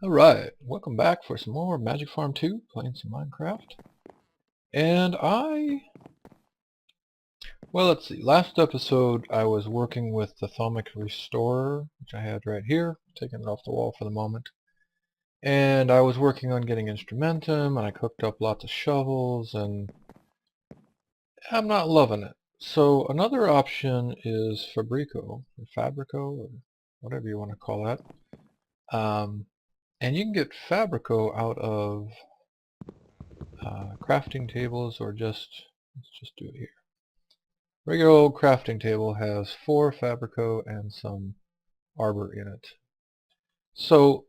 Alright, welcome back for some more Magic Farm 2, playing some Minecraft. And well, let's see, last episode I was working with the Thaumic Restorer, which I had right here, taking it off the wall for the moment. And I was working on getting Instrumentum, and I cooked up lots of shovels, and I'm not loving it. So another option is Fabrico, or whatever you want to call that. And you can get Fabrico out of crafting tables, or let's just do it here. Regular old crafting table has 4 Fabrico and some arbor in it. So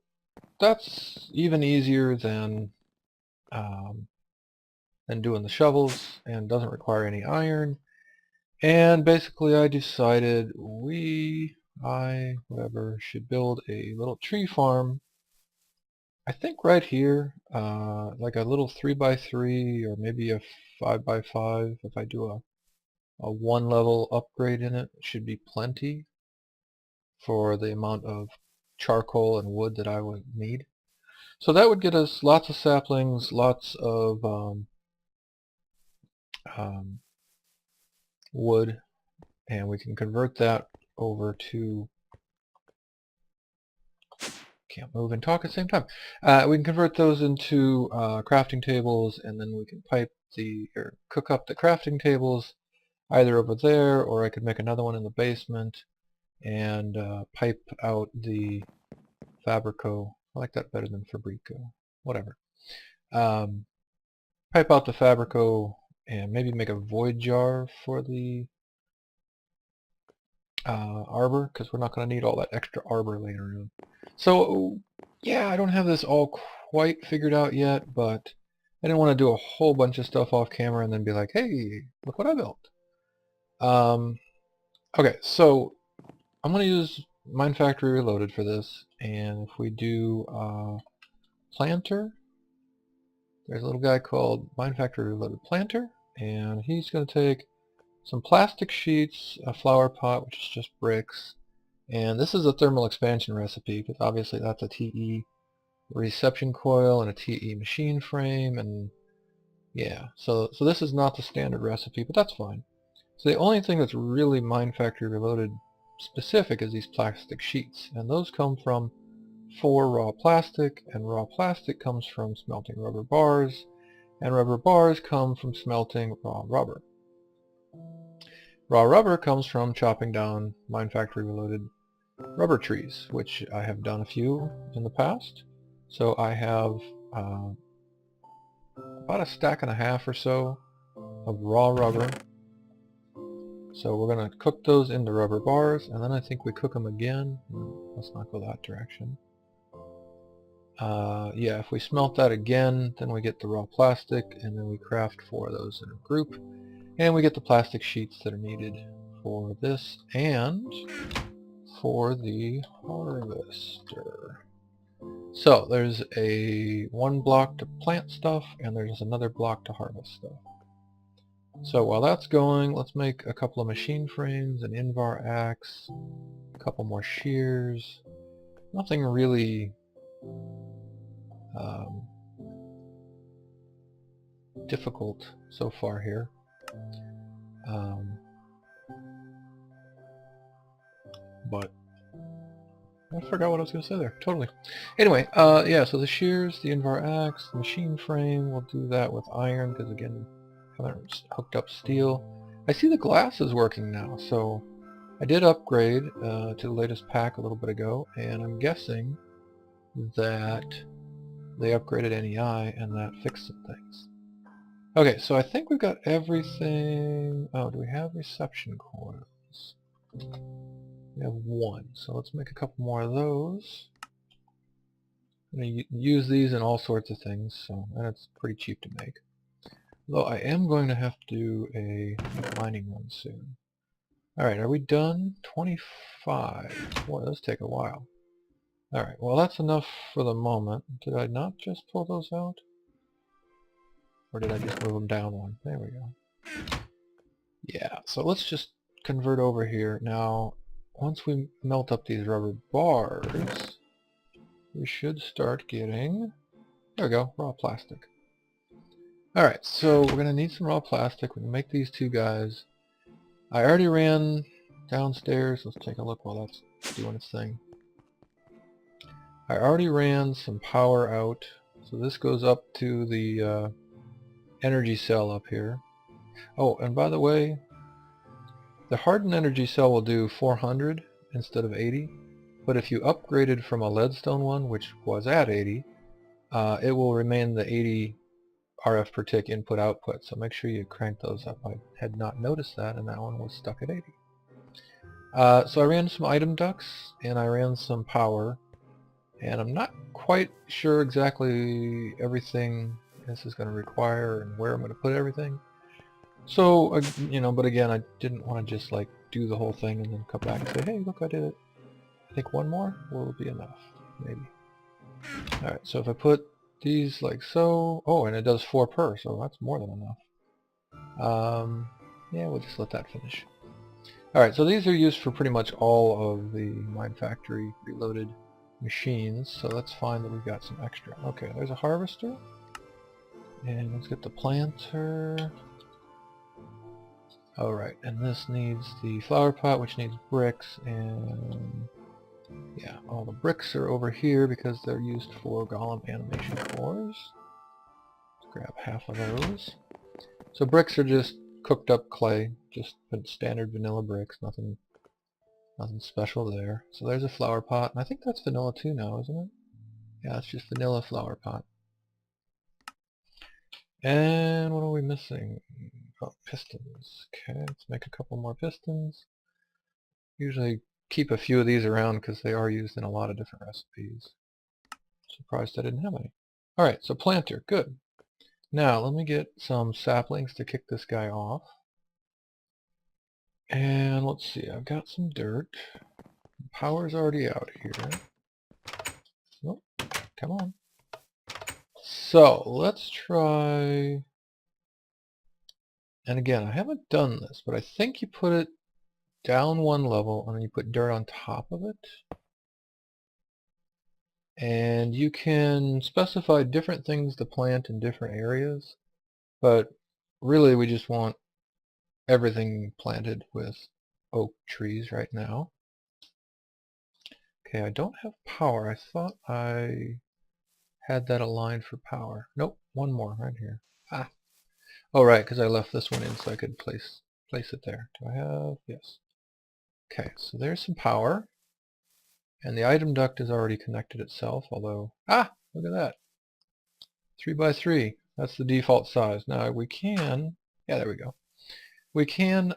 that's even easier than doing the shovels, and doesn't require any iron. And basically I decided whatever, should build a little tree farm. I think right here, like a little 3x3 or maybe a 5x5. If I do a 1 level upgrade in it, it should be plenty for the amount of charcoal and wood that I would need. So that would get us lots of saplings, lots of wood, and we can convert that over to, can't move and talk at the same time. We can convert those into crafting tables, and then we can cook up the crafting tables either over there, or I could make another one in the basement and pipe out the Fabrico. I like that better than Fabrico. Whatever. Pipe out the Fabrico and maybe make a void jar for the arbor, because we're not going to need all that extra arbor later on. So yeah, I don't have this all quite figured out yet, but I didn't want to do a whole bunch of stuff off camera and then be like, hey, look what I built. Okay, so I'm going to use Mine Factory Reloaded for this, and if we do planter, there's a little guy called Mine Factory Reloaded Planter, and he's going to take some plastic sheets, a flower pot, which is just bricks, and this is a thermal expansion recipe, because obviously that's a TE reception coil and a TE machine frame, and yeah, so this is not the standard recipe, but that's fine. So the only thing that's really Mine Factory Reloaded specific is these plastic sheets, and those come from 4 raw plastic, and raw plastic comes from smelting rubber bars, and rubber bars come from smelting raw rubber. Raw rubber comes from chopping down Mine Factory Reloaded rubber trees, which I have done a few in the past. So I have about a stack and a half or so of raw rubber. So we're going to cook those into rubber bars, and then I think we cook them again. Let's not go that direction. Yeah, if we smelt that again, then we get the raw plastic, and then we craft 4 of those in a group, and we get the plastic sheets that are needed for this and for the harvester. So there's a 1 block to plant stuff, and there's another block to harvest stuff. So while that's going, let's make a couple of machine frames, an Invar axe, a couple more shears. Nothing really difficult so far here. But I forgot what I was going to say there. Totally. Anyway, yeah, so the shears, the Invar axe, the machine frame, we'll do that with iron, because again, I haven't hooked up steel. I see the glass is working now, so I did upgrade to the latest pack a little bit ago, and I'm guessing that they upgraded NEI and that fixed some things. Okay, so I think we've got everything. Oh, do we have reception coils? We have 1, so let's make a couple more of those. I'm going to use these in all sorts of things, and it's pretty cheap to make. Though I am going to have to do a mining one soon. Alright, are we done? 25. Boy, those take a while. Alright, well that's enough for the moment. Did I not just pull those out? Or did I just move them down 1? There we go. Yeah, so let's just convert over here. Now, once we melt up these rubber bars, we should start getting, there we go, raw plastic. Alright, so we're going to need some raw plastic. We're going to make these two guys. I already ran downstairs. Let's take a look while that's doing its thing. I already ran some power out. So this goes up to the energy cell up here. Oh, and by the way, the hardened energy cell will do 400 instead of 80. But if you upgraded from a leadstone one, which was at 80, it will remain the 80 RF per tick input output, so make sure you crank those up. I had not noticed that, and that one was stuck at 80. So I ran some item ducts, and I ran some power, and I'm not quite sure exactly everything this is going to require and where I'm going to put everything. So, you know, but again, I didn't want to just like do the whole thing and then come back and say, hey, look, I did it. I think one more will be enough, maybe. Alright, so if I put these like so, oh, and it does 4 per, so that's more than enough. Yeah, we'll just let that finish. Alright, so these are used for pretty much all of the Mine Factory Reloaded machines, so let's find that we've got some extra. Okay, there's a harvester, and let's get the planter. Alright, and this needs the flower pot, which needs bricks, and yeah, all the bricks are over here because they're used for golem animation cores. Let's grab half of those. So bricks are just cooked up clay, just standard vanilla bricks, nothing special there. So there's a flower pot, and I think that's vanilla too now, isn't it? Yeah, it's just vanilla flower pot. And what are we missing? Oh, pistons. Okay, let's make a couple more pistons. Usually keep a few of these around because they are used in a lot of different recipes. Surprised I didn't have any. Alright, so planter, good. Now let me get some saplings to kick this guy off. And let's see, I've got some dirt. Power's already out here. Nope, come on. So let's try, and again, I haven't done this, but I think you put it down one level and then you put dirt on top of it. And you can specify different things to plant in different areas, but really we just want everything planted with oak trees right now. Okay, I don't have power. I thought I had that aligned for power. Nope, one more right here. Ah, oh right, because I left this one in so I could place it there. Do I have? Yes. Okay, so there's some power. And the item duct is already connected itself, although, ah, look at that. 3x3, that's the default size. Now we can, yeah, there we go. We can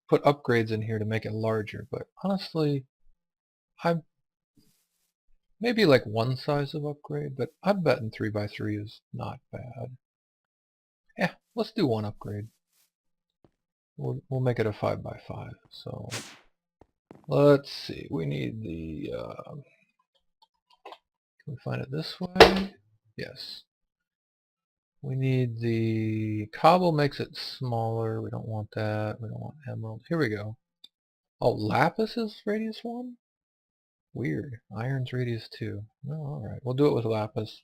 put upgrades in here to make it larger, but honestly, I'm maybe like one size of upgrade, but I'm betting 3x3 is not bad. Yeah, let's do one upgrade. We'll make it a 5x5. So let's see, we need the, can we find it this way? Yes. We need the cobble, makes it smaller. We don't want that. We don't want emerald. Here we go. Oh, lapis is radius 1? Weird. Iron's radius 2. Oh, alright. We'll do it with lapis.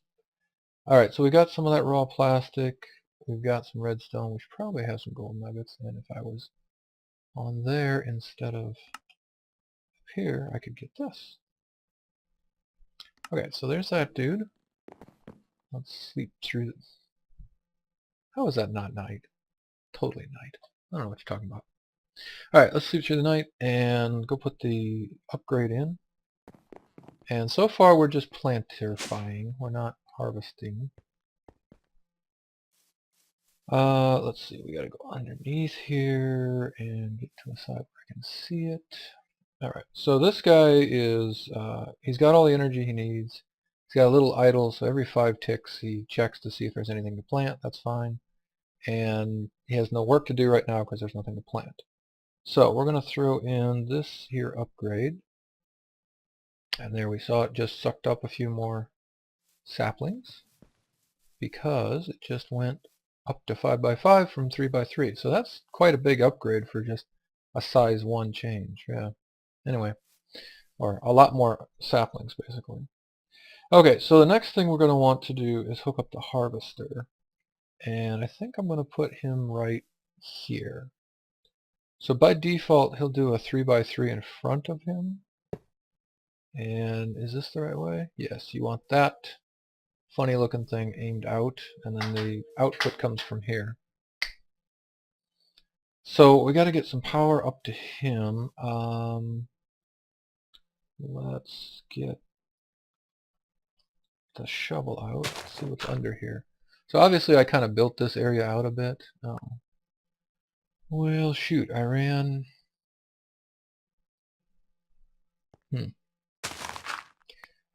Alright, so we got some of that raw plastic. We've got some redstone. We should probably have some gold nuggets. And if I was on there instead of up here, I could get this. Okay, so there's that dude. Let's sleep through this. How is that not night? Totally night. I don't know what you're talking about. Alright, let's sleep through the night and go put the upgrade in. And so far we're just planterifying. We're not harvesting. Let's see, we gotta go underneath here and get to a side where I can see it. Alright, so this guy is, he's got all the energy he needs. He's got a little idle, so every 5 ticks he checks to see if there's anything to plant. That's fine. And he has no work to do right now because there's nothing to plant. So we're going to throw in this here upgrade. And there we saw it just sucked up a few more saplings because it just went up to 5x5 from 3x3. So that's quite a big upgrade for just a size 1 change. Yeah. Anyway, or a lot more saplings basically. Okay, so the next thing we're going to want to do is hook up the harvester. And I think I'm going to put him right here. So by default, he'll do a 3x3 in front of him. And is this the right way? Yes, you want that funny looking thing aimed out, and then the output comes from here. So we got to get some power up to him. Let's get the shovel out. Let's see what's under here. So obviously I kind of built this area out a bit. Oh. Well, shoot, I ran...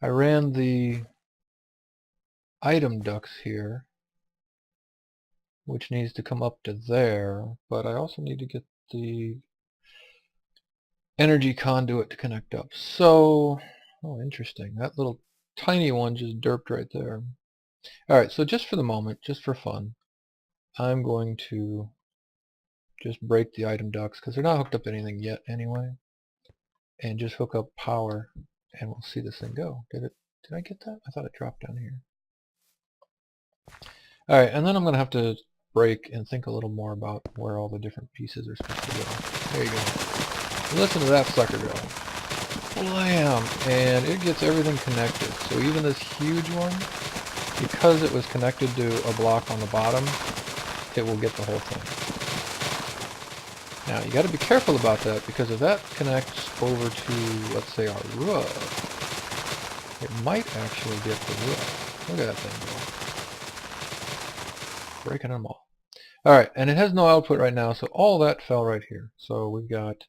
I ran the item ducts here, which needs to come up to there, but I also need to get the energy conduit to connect up. So, oh, interesting. That little tiny one just derped right there. Alright, so just for the moment, just for fun, I'm going to just break the item ducts, because they're not hooked up to anything yet anyway, and just hook up power, and we'll see this thing go. Did I get that? I thought it dropped down here. Alright, and then I'm going to have to break and think a little more about where all the different pieces are supposed to go. There you go. Listen to that sucker go. Blam! And it gets everything connected. So even this huge one, because it was connected to a block on the bottom, it will get the whole thing. Now you got to be careful about that, because if that connects over to, let's say, our roof, it might actually get the roof. Look at that thing go. Breaking them all. Alright, and it has no output right now, so all that fell right here. So we've got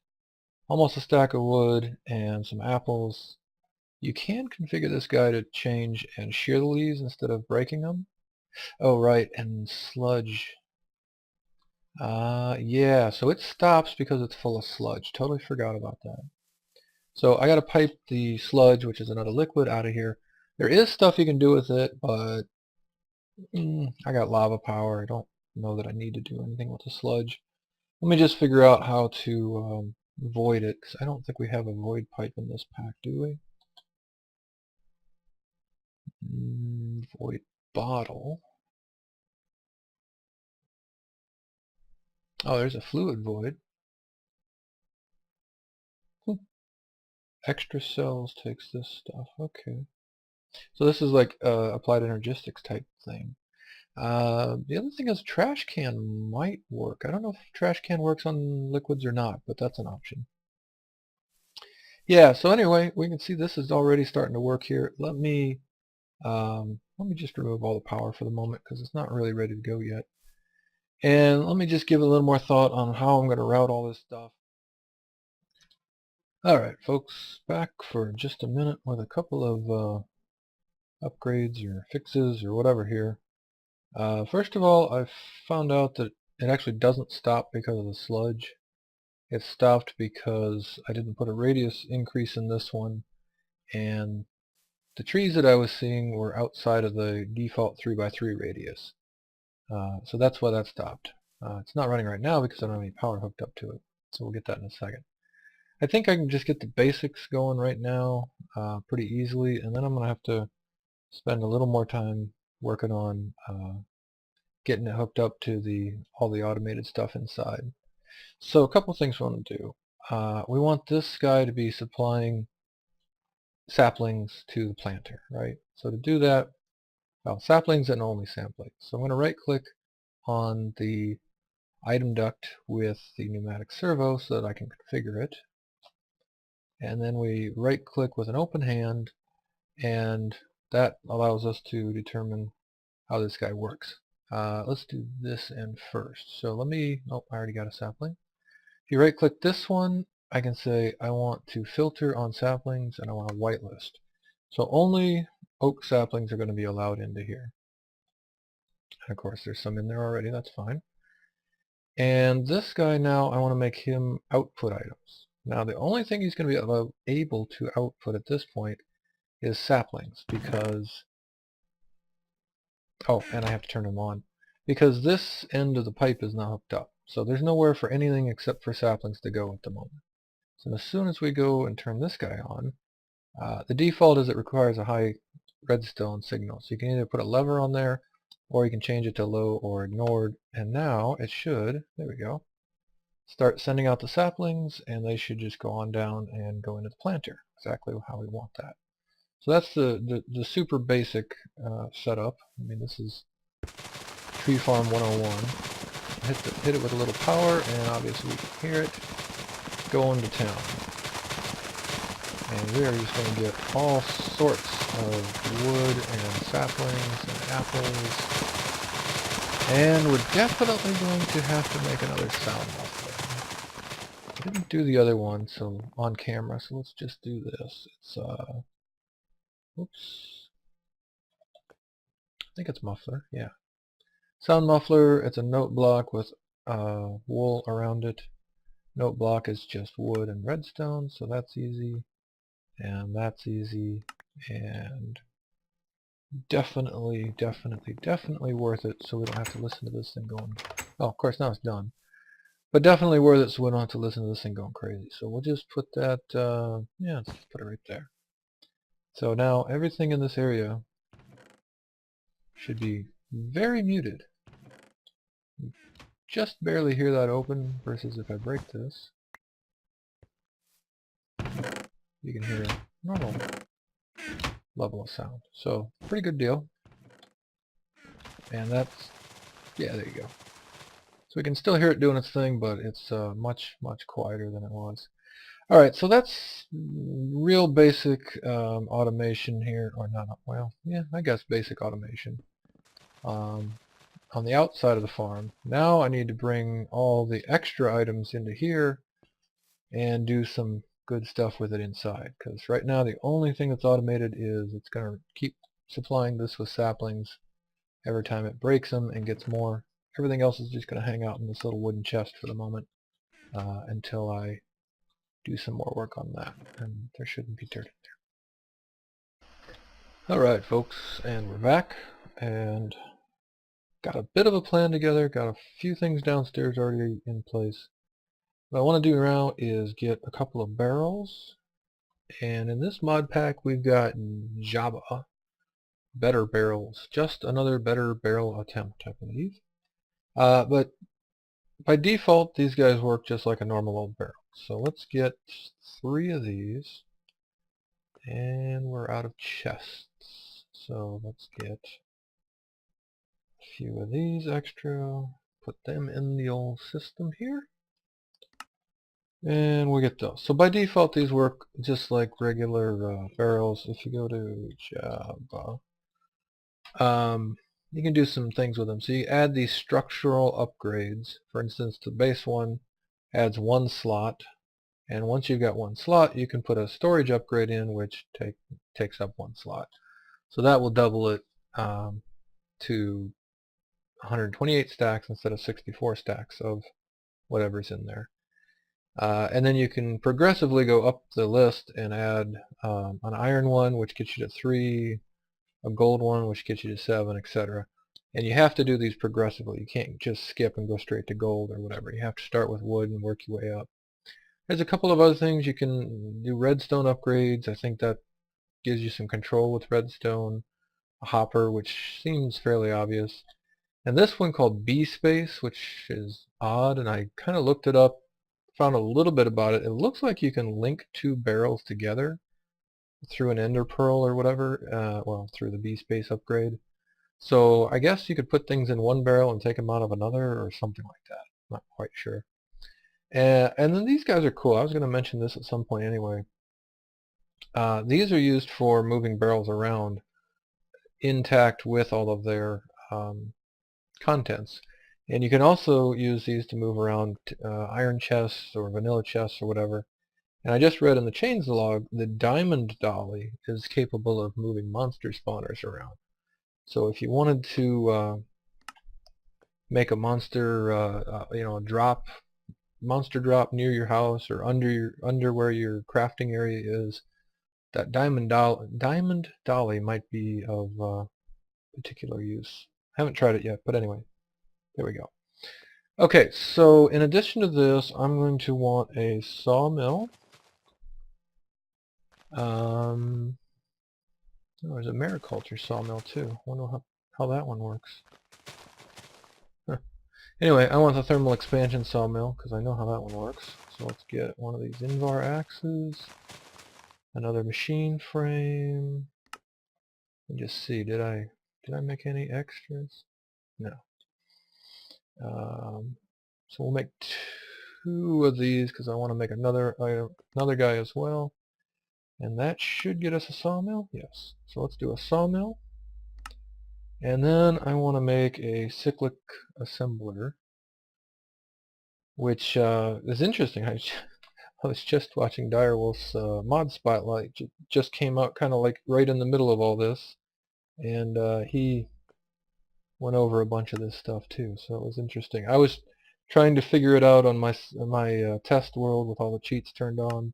almost a stack of wood and some apples. You can configure this guy to change and shear the leaves instead of breaking them. Oh, right, and sludge. Yeah, so it stops because it's full of sludge. Totally forgot about that. So I got to pipe the sludge, which is another liquid, out of here. There is stuff you can do with it, but I got lava power. I don't know that I need to do anything with the sludge. Let me just figure out how to void it, because I don't think we have a void pipe in this pack, do we? Void bottle. Oh, there's a fluid void. Extra cells takes this stuff. Okay. So this is like applied energistics type thing. The other thing is trash can might work. I don't know if trash can works on liquids or not, but that's an option. Yeah, so anyway, we can see this is already starting to work here. Let me just remove all the power for the moment, because it's not really ready to go yet. And let me just give a little more thought on how I'm going to route all this stuff. Alright folks, back for just a minute with a couple of upgrades or fixes or whatever here. First of all, I found out that it actually doesn't stop because of the sludge. It stopped because I didn't put a radius increase in this one, and the trees that I was seeing were outside of the default 3x3 radius. So that's why that stopped. It's not running right now because I don't have any power hooked up to it, so we'll get that in a second. I think I can just get the basics going right now pretty easily, and then I'm going to have to spend a little more time working on getting it hooked up to all the automated stuff inside. So a couple things we want to do. We want this guy to be supplying saplings to the planter, right? So to do that, well, saplings and only saplings. So I'm going to right click on the item duct with the pneumatic servo so that I can configure it. And then we right click with an open hand, and that allows us to determine how this guy works. Let's do this end first. So let me, oh, I already got a sapling. If you right click this one, I can say I want to filter on saplings and I want a whitelist. So only oak saplings are going to be allowed into here. And of course there's some in there already, that's fine. And this guy now, I want to make him output items. Now the only thing he's going to be able to output at this point is saplings, because, oh, and I have to turn him on, because this end of the pipe is not hooked up. So there's nowhere for anything except for saplings to go at the moment. So as soon as we go and turn this guy on, the default is it requires a high redstone signal. So you can either put a lever on there, or you can change it to low or ignored. And now it should, there we go, start sending out the saplings, and they should just go on down and go into the planter, exactly how we want that. So that's the super basic setup. I mean, this is Tree Farm 101. Hit it with a little power, and obviously we can hear it going to town. And we are just going to get all sorts of wood and saplings and apples. And we're definitely going to have to make another sound muffler. I didn't do the other one so on camera, so let's just do this. It's oops. I think it's muffler, yeah. Sound muffler, it's a note block with wool around it. Note block is just wood and redstone, so that's easy. And that's easy, and definitely worth it, so we don't have to listen to this thing going, oh, of course now it's done, but definitely worth it so we don't have to listen to this thing going crazy. So we'll just put that, yeah, let's just put it right there. So now everything in this area should be very muted. Just barely hear that open, versus if I break this, you can hear a normal level of sound. So pretty good deal. And that's, yeah, there you go. So we can still hear it doing its thing, but it's much quieter than it was. Alright, so that's real basic automation here, or not, well, yeah, I guess basic automation on the outside of the farm. Now I need to bring all the extra items into here and do some good stuff with it inside, because right now the only thing that's automated is it's going to keep supplying this with saplings every time it breaks them and gets more. Everything else is just going to hang out in this little wooden chest for the moment until I do some more work on that, and there shouldn't be dirt in there. Alright folks, and we're back, and got a bit of a plan together, got a few things downstairs already in place. What I want to do now is get a couple of barrels, and in this mod pack we've got Java better barrels, just another better barrel attempt, I believe. But by default these guys work just like a normal old barrel. So let's get 3 of these, and we're out of chests. So let's get a few of these extra, put them in the old system here. And we get those. So by default these work just like regular barrels. If you go to Java, you can do some things with them. So you add these structural upgrades. For instance, the base one adds 1 slot, and once you've got 1 slot you can put a storage upgrade in which takes up 1 slot. So that will double it to 128 stacks instead of 64 stacks of whatever's in there. And then you can progressively go up the list and add an iron one, which gets you to 3, a gold one, which gets you to 7, etc. And you have to do these progressively. You can't just skip and go straight to gold or whatever. You have to start with wood and work your way up. There's a couple of other things. You can do redstone upgrades. I think that gives you some control with redstone. A hopper, which seems fairly obvious. And this one called B space, which is odd, and I kind of looked it up, found a little bit about it. It looks like you can link 2 barrels together through an ender pearl or whatever, well, through the B space upgrade. So I guess you could put things in one barrel and take them out of another or something like that. Not quite sure. And then these guys are cool. I was going to mention this at some point anyway. These are used for moving barrels around intact with all of their contents. And you can also use these to move around iron chests or vanilla chests or whatever. And I just read in the chains log the diamond dolly is capable of moving monster spawners around. So if you wanted to make a monster, monster drop near your house or under where your crafting area is, that diamond dolly might be of particular use. I haven't tried it yet, but anyway, there we go. Okay, so in addition to this, I'm going to want a sawmill. Oh, there's a mariculture sawmill too. Wonder how that one works. Huh. Anyway, I want the thermal expansion sawmill because I know how that one works. So let's get one of these Invar axes, another machine frame, and just see, did I make any extras? No. So we'll make 2 of these because I want to make another guy as well. And that should get us a sawmill. Yes. So let's do a sawmill. And then I want to make a cyclic assembler, which is interesting. I was just watching Direwolf's mod spotlight. Just came out kind of like right in the middle of all this. And he went over a bunch of this stuff too. So it was interesting. I was trying to figure it out on my test world with all the cheats turned on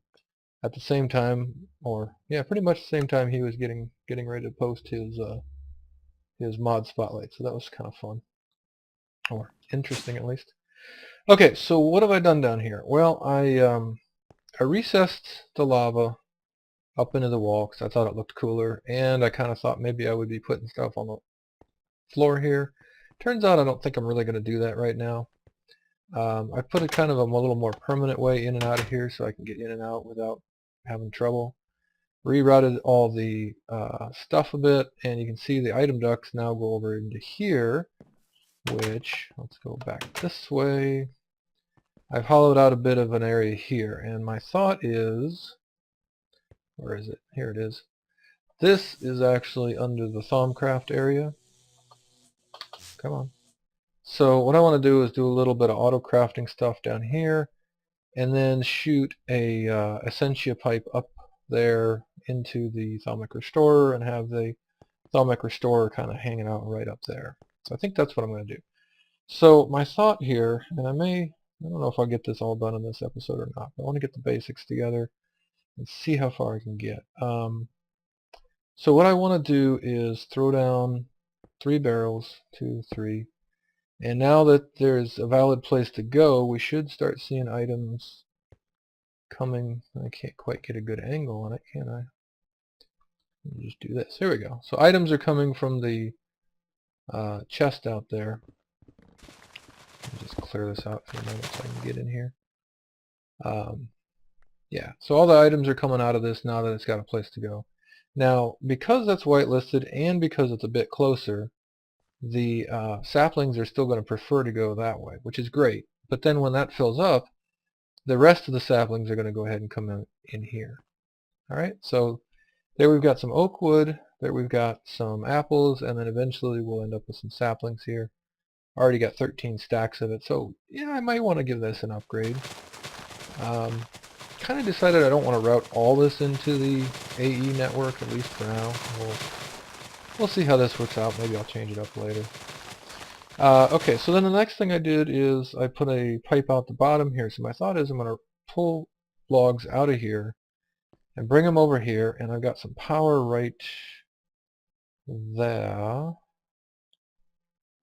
at the same time, or yeah, pretty much the same time he was getting ready to post his mod spotlight. So that was kind of fun, or interesting at least. Okay, so what have I done down here? Well, I recessed the lava up into the wall because I thought it looked cooler, and I kind of thought maybe I would be putting stuff on the floor here. Turns out I don't think I'm really going to do that right now. I put it kind of a little more permanent way in and out of here so I can get in and out without having trouble. Rerouted all the stuff a bit, and you can see the item ducts now go over into here, which, let's go back this way. I've hollowed out a bit of an area here, and my thought is, where is it? Here it is. This is actually under the Thaumcraft area. Come on. So what I want to do is do a little bit of auto crafting stuff down here, and then shoot a essentia pipe up there into the Thaumic Restorer and have the Thaumic Restorer kind of hanging out right up there. So I think that's what I'm going to do. So my thought here, and I don't know if I'll get this all done in this episode or not, but I want to get the basics together and see how far I can get. So what I want to do is throw down 3 barrels, 2, 3, and now that there's a valid place to go, we should start seeing items coming. I can't quite get a good angle on it, can I? Let me just do this. Here we go. So items are coming from the chest out there. Let me just clear this out for a moment so I can get in here. Yeah, so all the items are coming out of this now that it's got a place to go. Now, because that's whitelisted and because it's a bit closer, the saplings are still going to prefer to go that way, which is great. But then when that fills up, the rest of the saplings are going to go ahead and come in here. All right, so there we've got some oak wood, there we've got some apples, and then eventually we'll end up with some saplings here. Already got 13 stacks of it, so yeah, I might want to give this an upgrade. Kind of decided I don't want to route all this into the AE network, at least for now. We'll see how this works out. Maybe I'll change it up later. Okay, so then the next thing I did is I put a pipe out the bottom here. So my thought is I'm going to pull logs out of here and bring them over here, and I've got some power right there.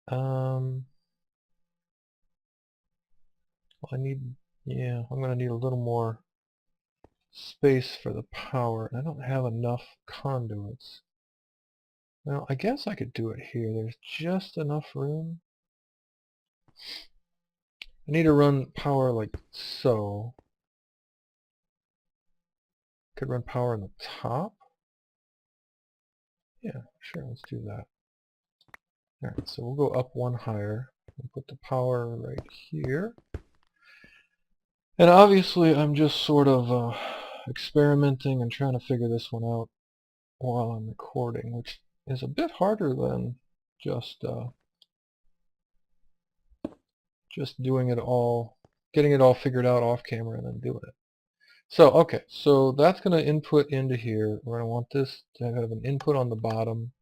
Yeah, I'm going to need a little more space for the power, and I don't have enough conduits. Well, I guess I could do it here. There's just enough room. I need to run power like so. Could run power on the top. Yeah, sure, let's do that. Alright, so we'll go up one higher and put the power right here. And obviously I'm just sort of experimenting and trying to figure this one out while I'm recording, which is a bit harder than just doing it all, getting it all figured out off camera and then doing it. So, okay, so that's going to input into here. We're going to want this to have an input on the bottom.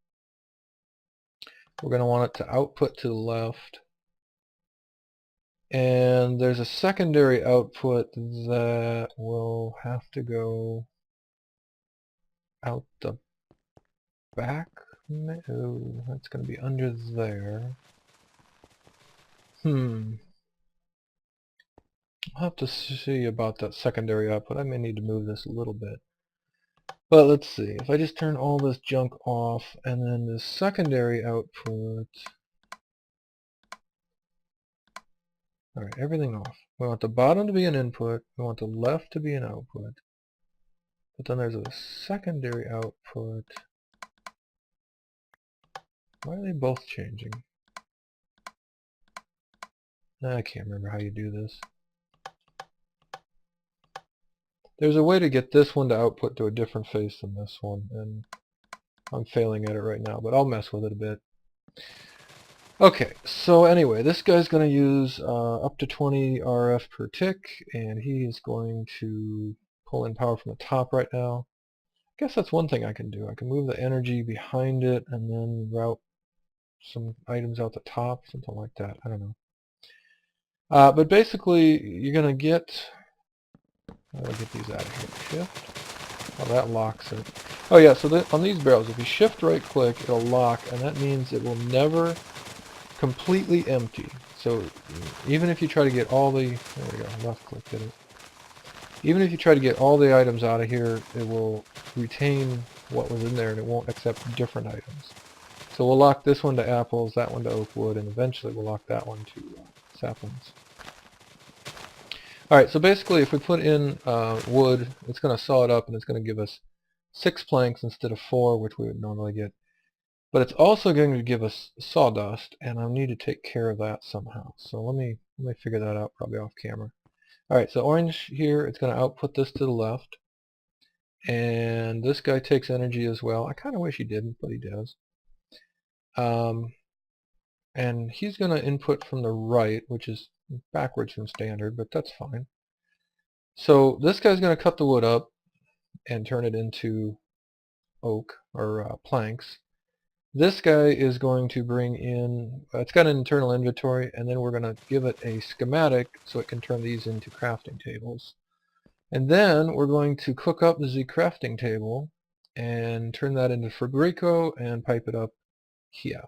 We're going to want it to output to the left. And there's a secondary output that will have to go out the back. No, that's going to be under there. I'll have to see about that secondary output. I may need to move this a little bit. But let's see, if I just turn all this junk off, and then the secondary output, alright, everything off. We want the bottom to be an input, we want the left to be an output, but then there's a secondary output. Why are they both changing? I can't remember how you do this. There's a way to get this one to output to a different face than this one, and I'm failing at it right now, but I'll mess with it a bit. Okay, so anyway, this guy's going to use up to 20 RF per tick, and he is going to pull in power from the top right now. I guess that's one thing I can do. I can move the energy behind it and then route some items out the top, something like that. I don't know. But basically, you're going to get... How do I get these out of here? Shift. Oh, that locks it. Oh yeah, so on these barrels, if you shift right click, it'll lock, and that means it will never completely empty. So even if you try to get all the... There we go, left click did it. Even if you try to get all the items out of here, it will retain what was in there and it won't accept different items. So we'll lock this one to apples, that one to oak wood, and eventually we'll lock that one to saplings. Alright, so basically if we put in wood, it's going to saw it up and it's going to give us 6 planks instead of 4, which we would normally get. But it's also going to give us sawdust, and I need to take care of that somehow. So let me figure that out, probably off camera. Alright, so orange here, it's going to output this to the left. And this guy takes energy as well. I kind of wish he didn't, but he does. And he's going to input from the right, which is backwards from standard, but that's fine. So this guy's going to cut the wood up and turn it into oak, or planks. This guy is going to bring in, it's got an internal inventory, and then we're going to give it a schematic so it can turn these into crafting tables. And then we're going to cook up the crafting table and turn that into Fabrico and pipe it up here.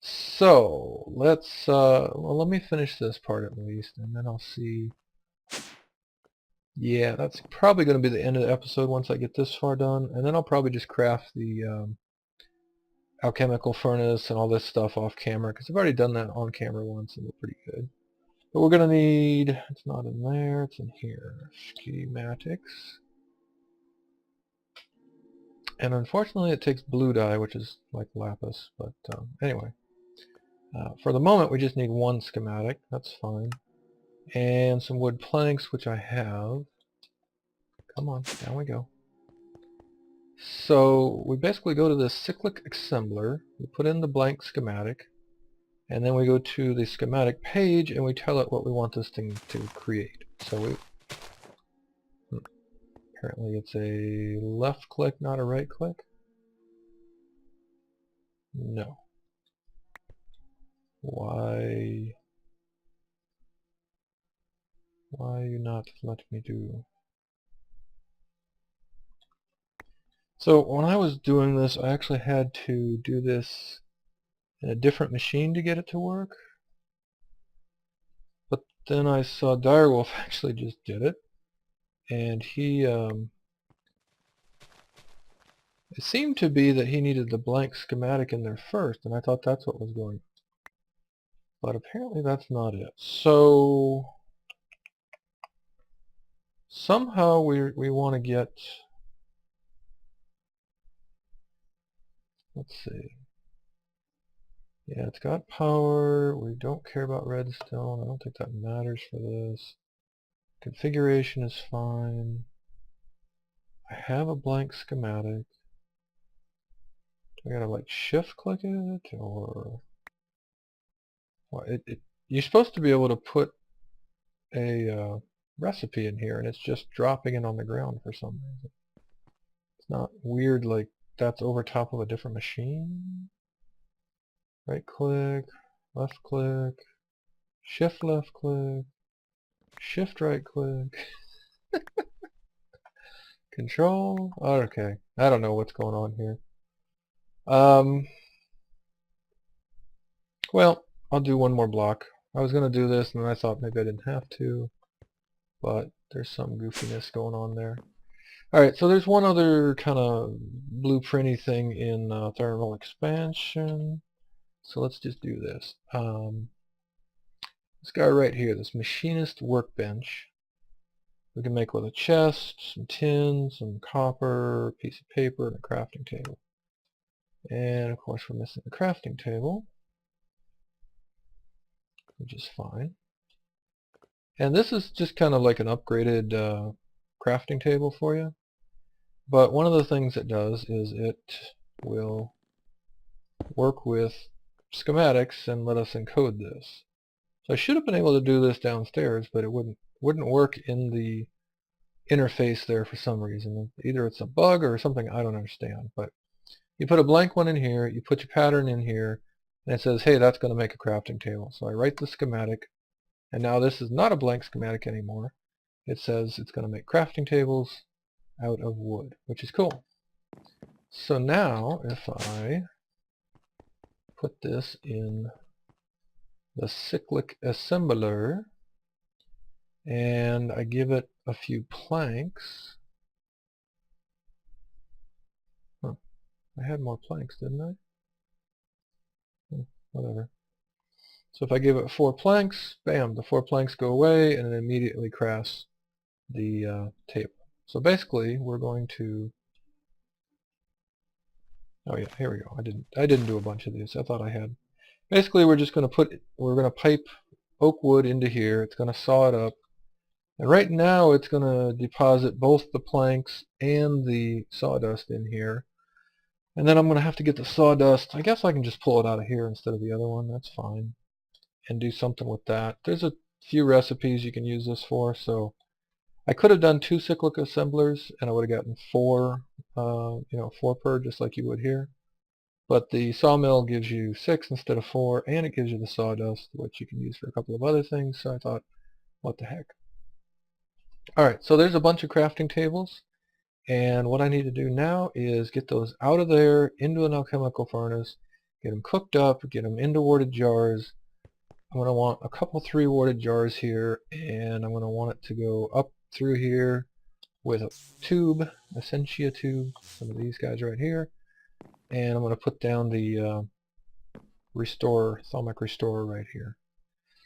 So let's, well, let me finish this part at least, and then I'll see. Yeah, that's probably going to be the end of the episode once I get this far done, and then I'll probably just craft the alchemical furnace and all this stuff off camera, because I've already done that on camera once and we're pretty good. But we're going to need, it's not in there, it's in here, schematics. And unfortunately it takes blue dye, which is like lapis, but anyway. For the moment we just need one schematic, that's fine. And some wood planks, which I have. Come on, down we go. So we basically go to the cyclic assembler, we put in the blank schematic, and then we go to the schematic page and we tell it what we want this thing to create. So we, apparently it's a left click, not a right click. No. Why you not let me do? So when I was doing this, I actually had to do this in a different machine to get it to work. But then I saw Direwolf actually just did it, and he it seemed to be that he needed the blank schematic in there first, and I thought that's what was going on. But apparently that's not it. So somehow we want to get, let's see. Yeah, it's got power. We don't care about redstone. I don't think that matters for this. Configuration is fine. I have a blank schematic. Do I gotta like shift click it, or well, you're supposed to be able to put a recipe in here, and it's just dropping it on the ground for some reason. It's not weird like that's over top of a different machine. Right click, left click, shift left click, shift right click, control. Oh, okay, I don't know what's going on here. Well, I'll do one more block. I was going to do this, and then I thought maybe I didn't have to, but there's some goofiness going on there. Alright, so there's one other kind of blueprinty thing in thermal expansion. So let's just do this. This guy right here, this machinist workbench, we can make with a chest, some tin, some copper, a piece of paper, and a crafting table. And of course we're missing the crafting table, which is fine. And this is just kind of like an upgraded crafting table for you. But one of the things it does is it will work with schematics and let us encode this. So I should have been able to do this downstairs, but it wouldn't work in the interface there for some reason. Either it's a bug or something I don't understand. But you put a blank one in here, you put your pattern in here, and it says, hey, that's going to make a crafting table. So I write the schematic, and now this is not a blank schematic anymore. It says it's going to make crafting tables out of wood, which is cool. So now if I put this in the cyclic assembler and I give it a few planks. Huh, I had more planks, didn't I? Whatever. So if I give it 4 planks, bam, the 4 planks go away and it immediately crafts the table. So basically we're going to, oh yeah, here we go. I didn't do a bunch of these. I thought I had. Basically we're just going to pipe oak wood into here. It's going to saw it up. And right now it's going to deposit both the planks and the sawdust in here. And then I'm going to have to get the sawdust. I guess I can just pull it out of here instead of the other one. That's fine. And do something with that. There's a few recipes you can use this for. So I could have done 2 cyclic assemblers and I would have gotten 4, 4 per, just like you would here. But the sawmill gives you 6 instead of 4, and it gives you the sawdust, which you can use for a couple of other things. So I thought, what the heck. Alright, so there's a bunch of crafting tables, and what I need to do now is get those out of there into an alchemical furnace, get them cooked up, get them into warded jars. I'm going to want a couple 3 warded jars here, and I'm going to want it to go up through here with a tube, essentia tube, some of these guys right here, and I'm going to put down the Thaumic Restorer right here.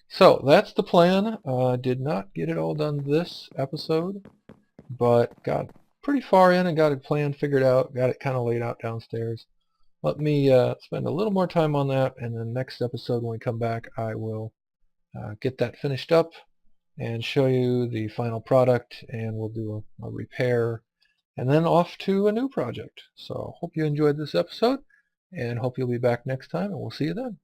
So that's the plan. Did not get it all done this episode, but got pretty far in and got a plan figured out, got it kind of laid out downstairs. Let me spend a little more time on that, and then next episode when we come back I will get that finished up and show you the final product, and we'll do a repair and then off to a new project. So hope you enjoyed this episode and hope you'll be back next time, and we'll see you then.